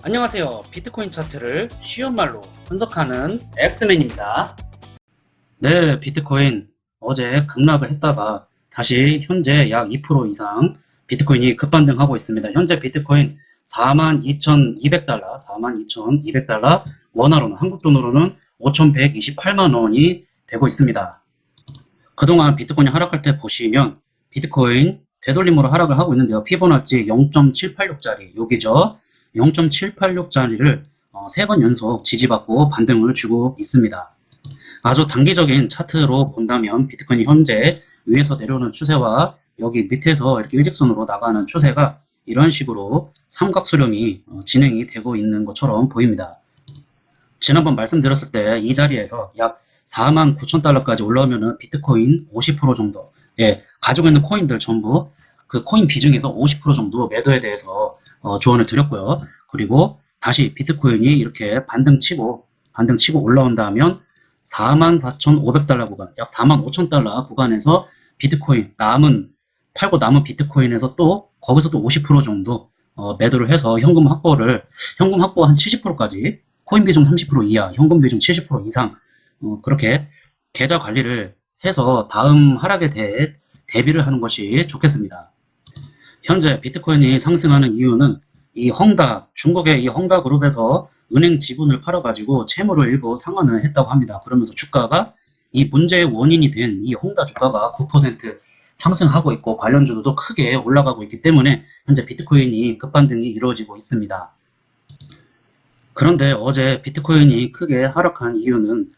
안녕하세요. 비트코인 차트를 쉬운 말로 분석하는 엑스맨입니다. 네, 비트코인 어제 급락을 했다가 다시 현재 약 2% 이상 비트코인이 급반등하고 있습니다. 현재 비트코인 42,200달러, 42,200달러, 원화로는 한국 돈으로는 5,128만 원이 되고 있습니다. 그동안 비트코인이 하락할 때 보시면 비트코인 되돌림으로 하락을 하고 있는데요. 피보나치 0.786짜리 여기죠. 0.786짜리를 3번 연속 지지받고 반등을 주고 있습니다. 아주 단기적인 차트로 본다면 비트코인이 현재 위에서 내려오는 추세와 여기 밑에서 이렇게 일직선으로 나가는 추세가 이런 식으로 삼각수렴이 진행이 되고 있는 것처럼 보입니다. 지난번 말씀드렸을 때 이 자리에서 약 49,000달러까지 올라오면은 비트코인 50% 정도, 가지고 있는 코인들 전부 그 코인 비중에서 50% 정도 매도에 대해서 조언을 드렸고요. 그리고 다시 비트코인이 이렇게 반등치고 올라온다면 44,500달러 구간, 약 45,000달러 구간에서 비트코인 팔고 남은 비트코인에서 또 거기서 또 50% 정도 매도를 해서 현금 확보 한 70%까지, 코인 비중 30% 이하, 현금 비중 70% 이상 그렇게 계좌 관리를 해서 다음 하락에 대해 대비를 하는 것이 좋겠습니다. 현재 비트코인이 상승하는 이유는 중국의 이 헝다 그룹에서 은행 지분을 팔아가지고 채무를 일부 상환을 했다고 합니다. 그러면서 주가가 이 문제의 원인이 된 이 헝다 주가가 9% 상승하고 있고 관련주도 크게 올라가고 있기 때문에 현재 비트코인이 급반등이 이루어지고 있습니다. 그런데 어제 비트코인이 크게 하락한 이유는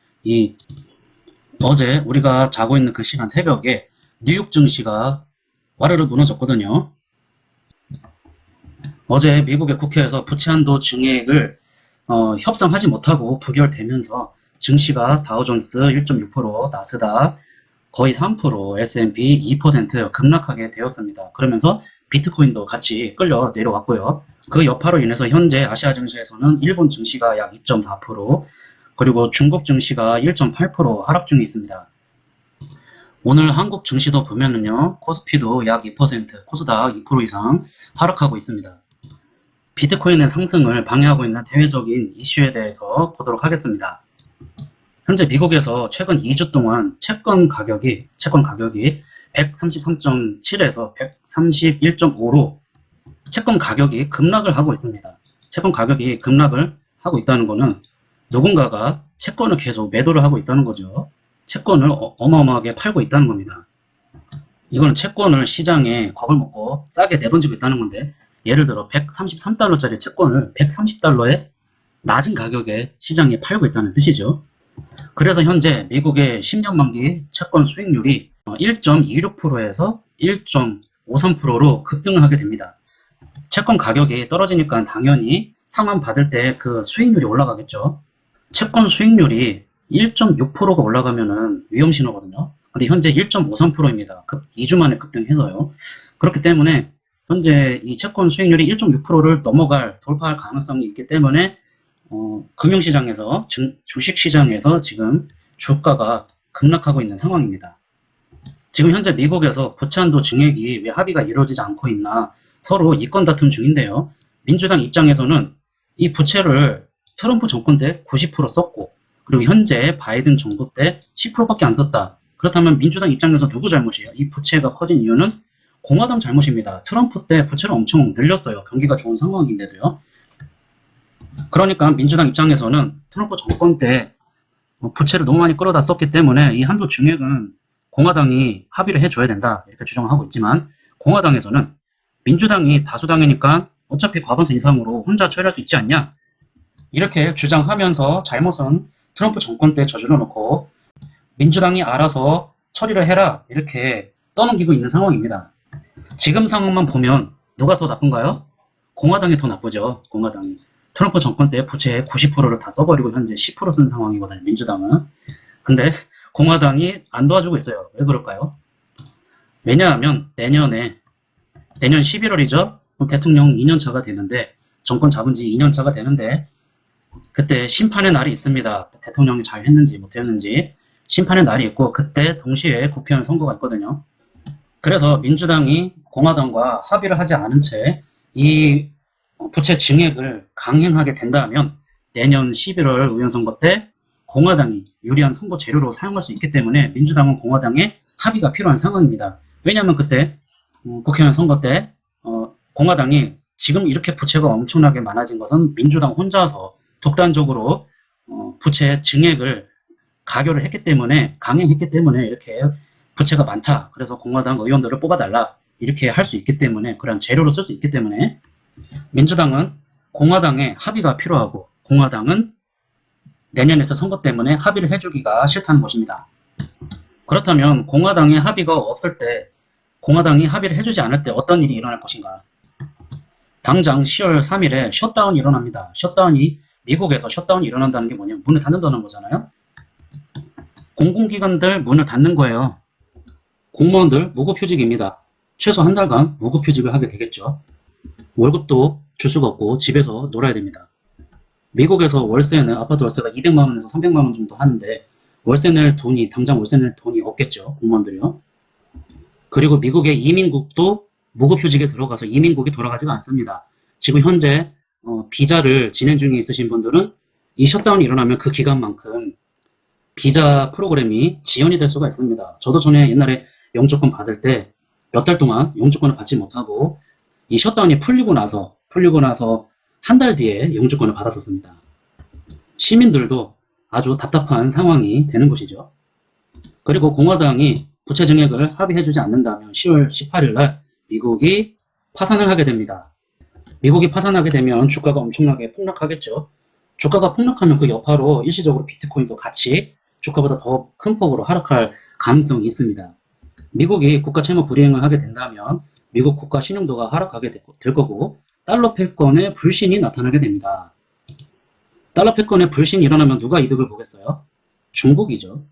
어제 우리가 자고 있는 그 시간 새벽에 뉴욕 증시가 와르르 무너졌거든요. 어제 미국의 국회에서 부채 한도 증액을 협상하지 못하고 부결되면서 증시가 다우존스 1.6%, 나스닥 거의 3%, S&P 2% 급락하게 되었습니다. 그러면서 비트코인도 같이 끌려 내려왔고요. 그 여파로 인해서 현재 아시아 증시에서는 일본 증시가 약 2.4%, 그리고 중국 증시가 1.8% 하락 중에 있습니다. 오늘 한국 증시도 보면은요, 코스피도 약 2%, 코스닥 2% 이상 하락하고 있습니다. 비트코인의 상승을 방해하고 있는 대외적인 이슈에 대해서 보도록 하겠습니다. 현재 미국에서 최근 2주 동안 채권 가격이 133.7에서 131.5로 채권 가격이 급락을 하고 있습니다. 채권 가격이 급락을 하고 있다는 것은 누군가가 채권을 계속 매도를 하고 있다는 거죠. 채권을 어마어마하게 팔고 있다는 겁니다. 이거는 채권을 시장에 겁을 먹고 싸게 내던지고 있다는 건데, 예를 들어 133달러짜리 채권을 130달러에 낮은 가격에 시장에 팔고 있다는 뜻이죠. 그래서 현재 미국의 10년 만기 채권 수익률이 1.26%에서 1.53%로 급등을 하게 됩니다. 채권 가격이 떨어지니까 당연히 상환받을 때 그 수익률이 올라가겠죠. 채권 수익률이 1.6%가 올라가면은 위험신호거든요. 근데 현재 1.53%입니다. 2주 만에 급등해서요. 그렇기 때문에 현재 이 채권 수익률이 1.6%를 돌파할 가능성이 있기 때문에 금융시장에서, 주식시장에서 지금 주가가 급락하고 있는 상황입니다. 지금 현재 미국에서 부채 한도 증액이 왜 합의가 이루어지지 않고 있나 서로 이권 다툼 중인데요. 민주당 입장에서는 이 부채를 트럼프 정권 때 90% 썼고, 그리고 현재 바이든 정부 때 10%밖에 안 썼다. 그렇다면 민주당 입장에서 누구 잘못이에요? 이 부채가 커진 이유는 공화당 잘못입니다. 트럼프 때 부채를 엄청 늘렸어요. 경기가 좋은 상황인데도요. 그러니까 민주당 입장에서는 트럼프 정권 때 부채를 너무 많이 끌어다 썼기 때문에 이 한도 증액은 공화당이 합의를 해줘야 된다, 이렇게 주장하고 있지만, 공화당에서는 민주당이 다수당이니까 어차피 과반수 이상으로 혼자 처리할 수 있지 않냐, 이렇게 주장하면서 잘못은 트럼프 정권 때 저질러 놓고 민주당이 알아서 처리를 해라, 이렇게 떠넘기고 있는 상황입니다. 지금 상황만 보면 누가 더 나쁜가요? 공화당이 더 나쁘죠. 공화당이. 트럼프 정권 때 부채의 90%를 다 써버리고 현재 10% 쓴 상황이거든요, 민주당은. 근데 공화당이 안 도와주고 있어요. 왜 그럴까요? 왜냐하면 내년 11월이죠. 대통령 2년차가 되는데, 정권 잡은 지 2년차가 되는데, 그때 심판의 날이 있습니다. 대통령이 잘 했는지 못했는지 심판의 날이 있고, 그때 동시에 국회의원 선거가 있거든요. 그래서 민주당이 공화당과 합의를 하지 않은 채 이 부채 증액을 강행하게 된다면 내년 11월 의원선거 때 공화당이 유리한 선거 재료로 사용할 수 있기 때문에 민주당은 공화당의 합의가 필요한 상황입니다. 왜냐하면 그때 국회의원 선거 때 공화당이 지금 이렇게 부채가 엄청나게 많아진 것은 민주당 혼자서 독단적으로 부채 증액을 가결을 했기 때문에 강행했기 때문에 이렇게 부채가 많다. 그래서 공화당 의원들을 뽑아달라. 이렇게 할 수 있기 때문에 그런 재료로 쓸 수 있기 때문에 민주당은 공화당의 합의가 필요하고 공화당은 내년에서 선거 때문에 합의를 해주기가 싫다는 것입니다. 그렇다면 공화당의 합의가 없을 때 공화당이 합의를 해주지 않을 때 어떤 일이 일어날 것인가? 당장 10월 3일에 셧다운이 일어납니다. 미국에서 셧다운이 일어난다는 게 뭐냐면 문을 닫는다는 거잖아요. 공공기관들 문을 닫는 거예요. 공무원들 무급휴직입니다. 최소 한 달간 무급휴직을 하게 되겠죠. 월급도 줄 수가 없고 집에서 놀아야 됩니다. 미국에서 월세는 아파트 월세가 200만원에서 300만원 정도 하는데 당장 월세 낼 돈이 없겠죠. 공무원들이요. 그리고 미국의 이민국도 무급휴직에 들어가서 이민국이 돌아가지가 않습니다. 지금 현재 비자를 진행 중에 있으신 분들은 이 셧다운이 일어나면 그 기간만큼 비자 프로그램이 지연이 될 수가 있습니다. 저도 전에 옛날에 영주권 받을 때 몇 달 동안 영주권을 받지 못하고 이 셧다운이 풀리고 나서 한 달 뒤에 영주권을 받았었습니다. 시민들도 아주 답답한 상황이 되는 것이죠. 그리고 공화당이 부채 증액을 합의해주지 않는다면 10월 18일 날 미국이 파산을 하게 됩니다. 미국이 파산하게 되면 주가가 엄청나게 폭락하겠죠. 주가가 폭락하면 그 여파로 일시적으로 비트코인도 같이 주가보다 더 큰 폭으로 하락할 가능성이 있습니다. 미국이 국가 채무 불이행을 하게 된다면 미국 국가 신용도가 하락하게 될 거고 달러 패권의 불신이 나타나게 됩니다. 달러 패권의 불신이 일어나면 누가 이득을 보겠어요? 중국이죠.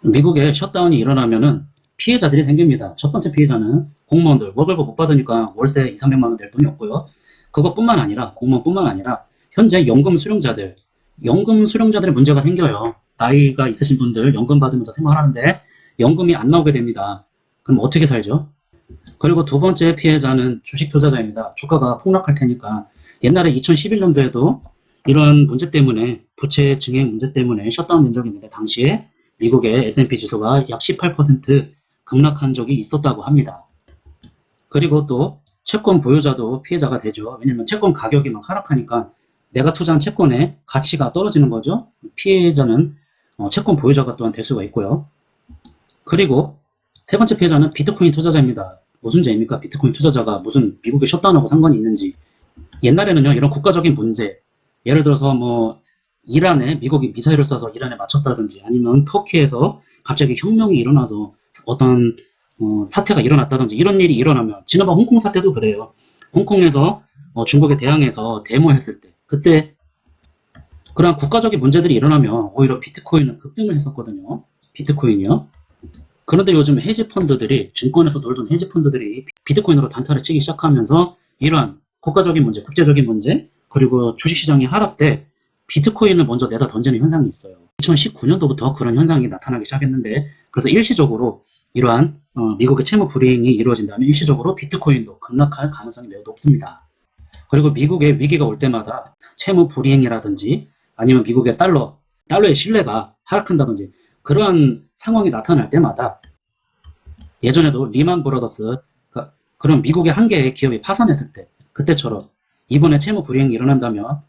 미국에 셧다운이 일어나면은 피해자들이 생깁니다. 첫 번째 피해자는 공무원들, 월급을 못 받으니까 월세 2, 300만원 낼 돈이 없고요. 그것뿐만 아니라 공무원뿐만 아니라 현재 연금 수령자들의 문제가 생겨요. 나이가 있으신 분들 연금 받으면서 생활하는데 연금이 안 나오게 됩니다. 그럼 어떻게 살죠? 그리고 두 번째 피해자는 주식 투자자입니다. 주가가 폭락할 테니까 옛날에 2011년도에도 이런 문제 때문에 부채 증액 문제 때문에 셧다운 된 적이 있는데 당시에 미국의 S&P 지수가 약 18% 급락한 적이 있었다고 합니다. 그리고 또 채권 보유자도 피해자가 되죠. 왜냐면 채권 가격이 막 하락하니까 내가 투자한 채권의 가치가 떨어지는 거죠. 피해자는 채권 보유자가 또한 될 수가 있고요. 그리고 세 번째 피해자는 비트코인 투자자입니다. 무슨 죄입니까? 비트코인 투자자가 무슨 미국의 셧다운하고 상관이 있는지. 옛날에는요, 이런 국가적인 문제, 예를 들어서 이란에 미국이 미사일을 쏴서 이란에 맞췄다든지 아니면 터키에서 갑자기 혁명이 일어나서 어떤 사태가 일어났다든지 이런 일이 일어나면 지난번 홍콩 사태도 그래요. 홍콩에서 중국에 대항해서 데모했을 때 그때 그러한 국가적인 문제들이 일어나면 오히려 비트코인은 급등을 했었거든요. 비트코인이요. 그런데 요즘 헤지펀드들이 증권에서 놀던 헤지펀드들이 비트코인으로 단타를 치기 시작하면서 이러한 국가적인 문제, 국제적인 문제 그리고 주식시장이 하락돼 비트코인을 먼저 내다 던지는 현상이 있어요. 2019년도부터 그런 현상이 나타나기 시작했는데 그래서 일시적으로 이러한 미국의 채무 불이행이 이루어진다면 일시적으로 비트코인도 급락할 가능성이 매우 높습니다. 그리고 미국의 위기가 올 때마다 채무 불이행이라든지 아니면 미국의 달러의 신뢰가 하락한다든지 그러한 상황이 나타날 때마다 예전에도 리만 브라더스 그런 미국의 한 개의 기업이 파산했을 때 그때처럼 이번에 채무 불이행이 일어난다면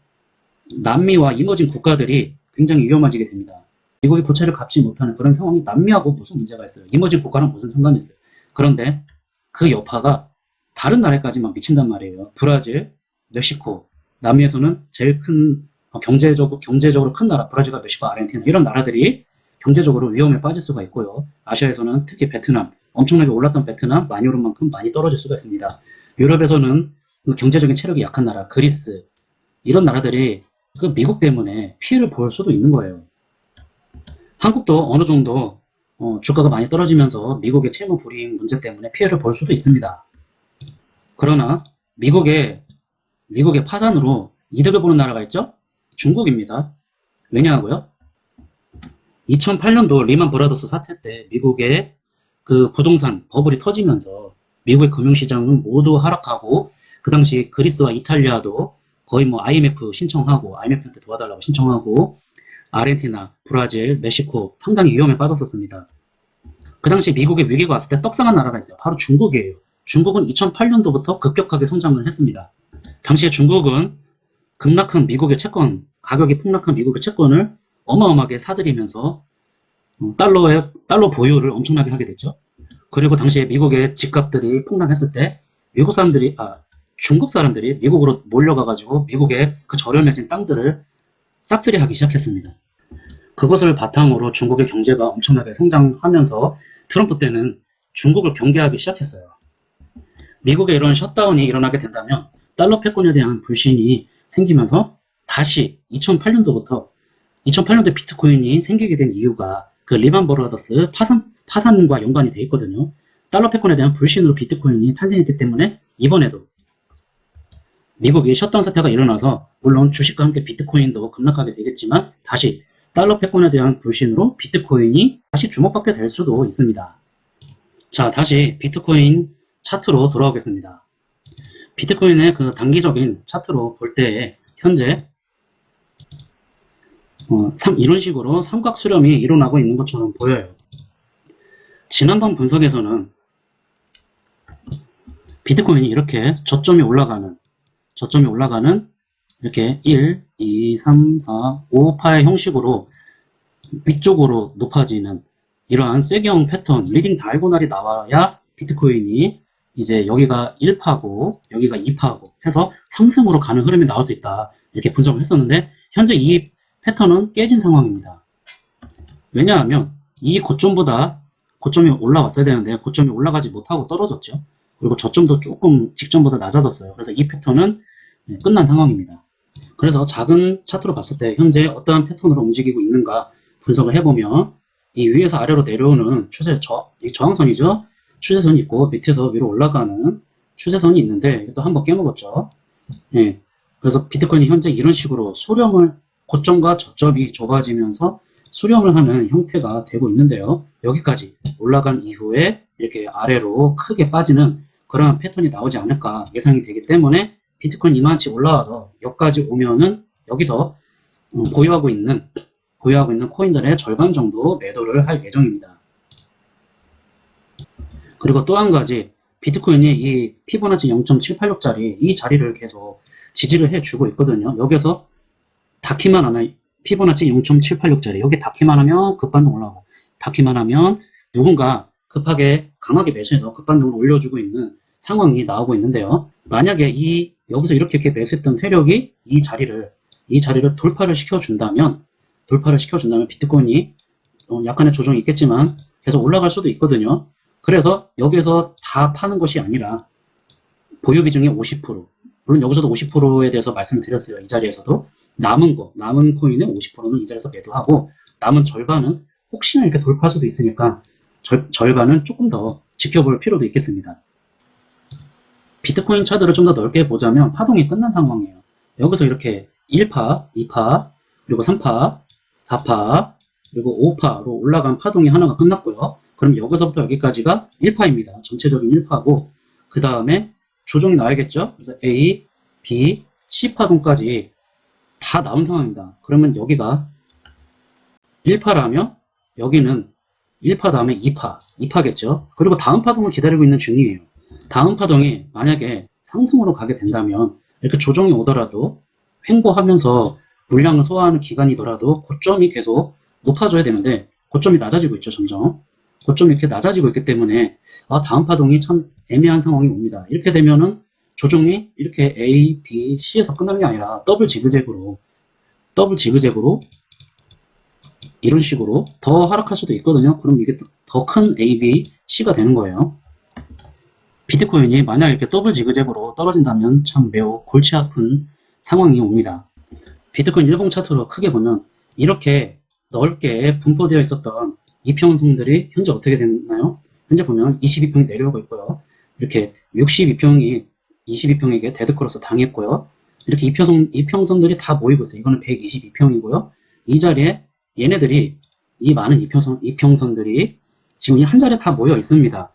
남미와 이머징 국가들이 굉장히 위험해지게 됩니다. 미국이 부채를 갚지 못하는 그런 상황이 남미하고 무슨 문제가 있어요? 이머징 국가랑 무슨 상관이 있어요? 그런데 그 여파가 다른 나라까지만 미친단 말이에요. 브라질, 멕시코, 남미에서는 제일 큰 경제적으로 큰 나라, 브라질과 멕시코, 아르헨티나 이런 나라들이 경제적으로 위험에 빠질 수가 있고요. 아시아에서는 특히 베트남, 엄청나게 올랐던 베트남 많이 오른 만큼 많이 떨어질 수가 있습니다. 유럽에서는 그 경제적인 체력이 약한 나라, 그리스 이런 나라들이 그 미국 때문에 피해를 볼 수도 있는 거예요. 한국도 어느 정도 주가가 많이 떨어지면서 미국의 채무 불이행 문제 때문에 피해를 볼 수도 있습니다. 그러나 미국의 파산으로 이득을 보는 나라가 있죠? 중국입니다. 왜냐하고요? 2008년도 리만 브라더스 사태 때 미국의 그 부동산 버블이 터지면서 미국의 금융시장은 모두 하락하고 그 당시 그리스와 이탈리아도 거의 뭐 IMF 신청하고 IMF한테 도와달라고 신청하고 아르헨티나, 브라질, 멕시코 상당히 위험에 빠졌었습니다. 그 당시 미국에 위기가 왔을 때 떡상한 나라가 있어요. 바로 중국이에요. 중국은 2008년도부터 급격하게 성장을 했습니다. 당시에 중국은 급락한 미국의 채권, 가격이 폭락한 미국의 채권을 어마어마하게 사들이면서 달러 보유를 엄청나게 하게 됐죠. 그리고 당시에 미국의 집값들이 폭락했을 때 중국 사람들이 미국으로 몰려가가지고 미국의 그 저렴해진 땅들을 싹쓸이하기 시작했습니다. 그것을 바탕으로 중국의 경제가 엄청나게 성장하면서 트럼프 때는 중국을 경계하기 시작했어요. 미국의 이런 셧다운이 일어나게 된다면 달러 패권에 대한 불신이 생기면서 다시 2008년도에 비트코인이 생기게 된 이유가 그 리만 브라더스 파산과 연관이 돼 있거든요. 달러 패권에 대한 불신으로 비트코인이 탄생했기 때문에 이번에도 미국이 셧다운 사태가 일어나서 물론 주식과 함께 비트코인도 급락하게 되겠지만 다시 달러 패권에 대한 불신으로 비트코인이 다시 주목받게 될 수도 있습니다. 자, 다시 비트코인 차트로 돌아오겠습니다. 비트코인의 그 단기적인 차트로 볼 때 현재 이런 식으로 삼각 수렴이 일어나고 있는 것처럼 보여요. 지난번 분석에서는 비트코인이 이렇게 저점이 올라가는 이렇게 1, 2, 3, 4, 5파의 형식으로 위쪽으로 높아지는 이러한 쐐기형 패턴, 리딩 다이고날이 나와야 비트코인이 이제 여기가 1파고 여기가 2파고 해서 상승으로 가는 흐름이 나올 수 있다. 이렇게 분석을 했었는데 현재 이 패턴은 깨진 상황입니다. 왜냐하면 이 고점이 올라왔어야 되는데 고점이 올라가지 못하고 떨어졌죠. 그리고 저점도 조금 직전보다 낮아졌어요. 그래서 이 패턴은 끝난 상황입니다. 그래서 작은 차트로 봤을 때 현재 어떠한 패턴으로 움직이고 있는가 분석을 해보면 이 위에서 아래로 내려오는 저항선이죠. 추세선이 있고 밑에서 위로 올라가는 추세선이 있는데 또 한번 깨먹었죠. 그래서 비트코인이 현재 이런 식으로 고점과 저점이 좁아지면서 수렴을 하는 형태가 되고 있는데요. 여기까지 올라간 이후에 이렇게 아래로 크게 빠지는 그러한 패턴이 나오지 않을까 예상이 되기 때문에 비트코인 이만치 올라와서 여기까지 오면은 여기서 보유하고 있는 코인들의 절반 정도 매도를 할 예정입니다. 그리고 또 한 가지 비트코인이 이 피보나치 0.786짜리 이 자리를 계속 지지를 해주고 있거든요. 여기서 닿기만 하면 피보나치 0.786짜리 여기 닿기만 하면 급반등 올라오고 닿기만 하면 누군가 강하게 매수해서 급반등을 올려주고 있는 상황이 나오고 있는데요. 만약에 여기서 이렇게 매수했던 세력이 이 자리를 돌파를 시켜준다면 비트코인이 약간의 조정이 있겠지만 계속 올라갈 수도 있거든요. 그래서 여기에서 다 파는 것이 아니라 보유 비중이 50%, 물론 여기서도 50%에 대해서 말씀을 드렸어요. 이 자리에서도 남은 코인의 50%는 이 자리에서 매도하고 남은 절반은 혹시나 이렇게 돌파할 수도 있으니까 절반은 조금 더 지켜볼 필요도 있겠습니다. 비트코인 차트를 좀 더 넓게 보자면 파동이 끝난 상황이에요. 여기서 이렇게 1파, 2파, 그리고 3파, 4파, 그리고 5파로 올라간 파동이 하나가 끝났고요. 그럼 여기서부터 여기까지가 1파입니다. 전체적인 1파고 그 다음에 조정이 나와야겠죠. 그래서 A, B, C 파동까지 다 나온 상황입니다. 그러면 여기가 1파라면 여기는 1파 다음에 2파겠죠. 그리고 다음 파동을 기다리고 있는 중이에요. 다음 파동이 만약에 상승으로 가게 된다면 이렇게 조정이 오더라도 횡보하면서 물량을 소화하는 기간이더라도 고점이 계속 높아져야 되는데 고점이 낮아지고 있죠. 점점 고점이 이렇게 낮아지고 있기 때문에 다음 파동이 참 애매한 상황이 옵니다. 이렇게 되면은 조정이 이렇게 A, B, C에서 끝나는 게 아니라 더블 지그재그로 이런 식으로 더 하락할 수도 있거든요. 그럼 이게 더 큰 A, B, C가 되는 거예요. 비트코인이 만약 이렇게 더블 지그재그로 떨어진다면 참 매우 골치 아픈 상황이 옵니다. 비트코인 일봉 차트로 크게 보면 이렇게 넓게 분포되어 있었던 이평선들이 현재 어떻게 됐나요? 현재 보면 22평이 내려오고 있고요. 이렇게 62평이 22평에게 데드크로스 당했고요. 이렇게 이평선들이 다 모이고 있어요. 이거는 122평이고요. 이 자리에 얘네들이 이 많은 이평선들이 지금 한 자리에 다 모여 있습니다.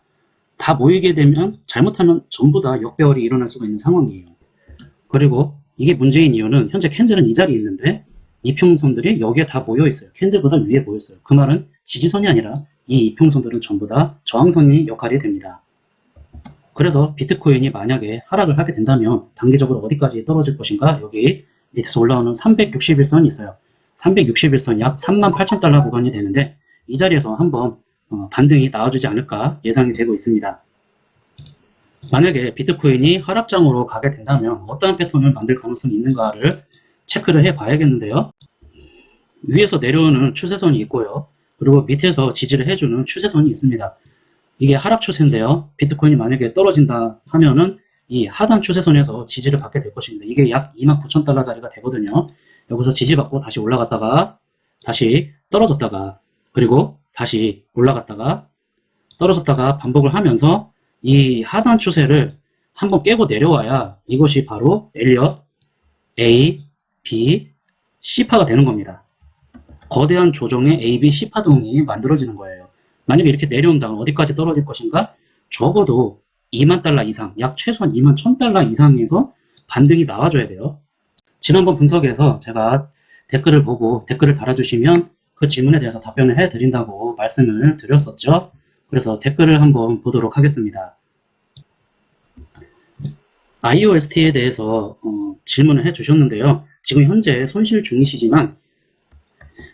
다 모이게 되면 잘못하면 전부 다 역배열이 일어날 수가 있는 상황이에요. 그리고 이게 문제인 이유는 현재 캔들은 이 자리에 있는데 이평선들이 여기에 다 모여 있어요. 캔들보다 위에 모여 있어요. 그 말은 지지선이 아니라 이 이평선들은 전부 다 저항선이 역할이 됩니다. 그래서 비트코인이 만약에 하락을 하게 된다면 단기적으로 어디까지 떨어질 것인가? 여기 밑에서 올라오는 361선이 있어요. 361선 약 38,000달러 구간이 되는데 이 자리에서 한번 반등이 나와주지 않을까 예상이 되고 있습니다. 만약에 비트코인이 하락장으로 가게 된다면 어떠한 패턴을 만들 가능성이 있는가를 체크를 해 봐야겠는데요. 위에서 내려오는 추세선이 있고요. 그리고 밑에서 지지를 해주는 추세선이 있습니다. 이게 하락 추세인데요. 비트코인이 만약에 떨어진다 하면은 이 하단 추세선에서 지지를 받게 될 것입니다. 이게 약 29,000달러 자리가 되거든요. 여기서 지지받고 다시 올라갔다가 다시 떨어졌다가 그리고 다시 올라갔다가 떨어졌다가 반복을 하면서 이 하단 추세를 한번 깨고 내려와야 이것이 바로 엘리엇 A, B, C파가 되는 겁니다. 거대한 조정의 A, B, C파동이 만들어지는 거예요. 만약에 이렇게 내려온다면 어디까지 떨어질 것인가? 적어도 2만 달러 이상, 약 최소한 2만 1000달러 이상에서 반등이 나와줘야 돼요. 지난번 분석에서 제가 댓글을 보고 댓글을 달아주시면 그 질문에 대해서 답변을 해드린다고 말씀을 드렸었죠. 그래서 댓글을 한번 보도록 하겠습니다. IOST에 대해서 질문을 해주셨는데요. 지금 현재 손실 중이시지만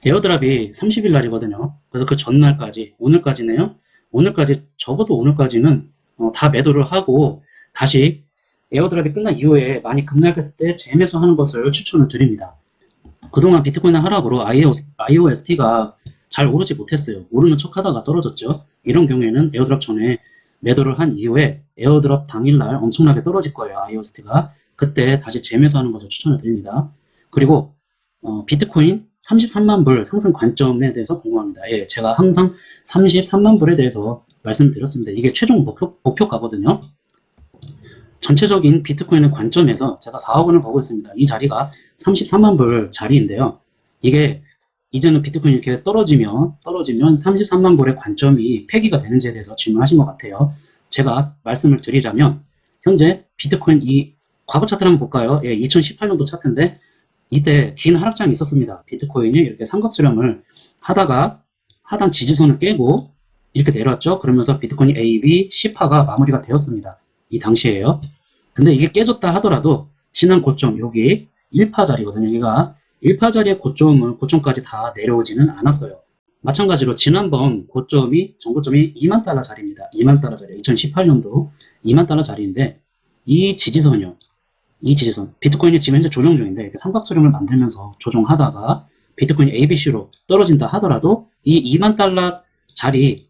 에어드랍이 30일 날이거든요. 그래서 그 전날까지, 오늘까지네요. 오늘까지, 적어도 오늘까지는 다 매도를 하고 다시 에어드랍이 끝난 이후에 많이 급락했을 때 재매수하는 것을 추천을 드립니다. 그동안 비트코인 하락으로 IOST가 잘 오르지 못했어요. 오르는 척 하다가 떨어졌죠. 이런 경우에는 에어드랍 전에 매도를 한 이후에 에어드랍 당일날 엄청나게 떨어질 거예요. IOST가. 그때 다시 재매수하는 것을 추천을 드립니다. 그리고 비트코인 33만 불 상승 관점에 대해서 궁금합니다. 예, 제가 항상 33만 불에 대해서 말씀드렸습니다. 이게 최종 목표가거든요. 전체적인 비트코인의 관점에서 제가 4억 원을 보고 있습니다. 이 자리가 33만 불 자리인데요. 이게 이제는 비트코인이 이렇게 떨어지면 33만 불의 관점이 폐기가 되는지에 대해서 질문하신 것 같아요. 제가 말씀을 드리자면 현재 비트코인 이 과거 차트를 한번 볼까요? 예, 2018년도 차트인데 이때 긴 하락장이 있었습니다. 비트코인이 이렇게 삼각수렴을 하다가 하단 지지선을 깨고 이렇게 내려왔죠. 그러면서 비트코인 A, B, C파가 마무리가 되었습니다. 이 당시에요. 근데 이게 깨졌다 하더라도 지난 고점 여기 1파 자리거든요. 여기가 1파 자리의 고점까지 다 내려오지는 않았어요. 마찬가지로 지난번 전고점이 2만 달러 자리입니다. 2만 달러 자리. 2018년도 2만 달러 자리인데 이 지지선이요. 이 지지선. 비트코인이 지금 현재 조정 중인데 이렇게 삼각수렴을 만들면서 조정하다가 비트코인 ABC로 떨어진다 하더라도 이 2만 달러 자리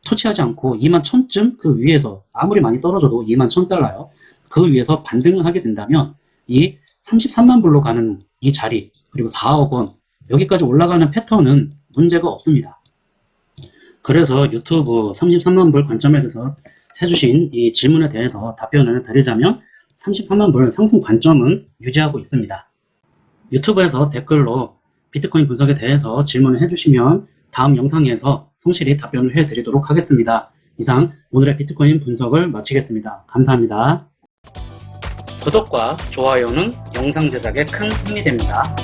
터치하지 않고 2만 1000쯤 그 위에서 아무리 많이 떨어져도 2만 1000달러요. 그 위에서 반등을 하게 된다면 이 33만 불로 가는 이 자리 그리고 4억 원 여기까지 올라가는 패턴은 문제가 없습니다. 그래서 유튜브 33만 불 관점에 대해서 해주신 이 질문에 대해서 답변을 드리자면 33만 불 상승 관점은 유지하고 있습니다. 유튜브에서 댓글로 비트코인 분석에 대해서 질문을 해주시면 다음 영상에서 성실히 답변을 해드리도록 하겠습니다. 이상 오늘의 비트코인 분석을 마치겠습니다. 감사합니다. 구독과 좋아요는 영상 제작에 큰 힘이 됩니다.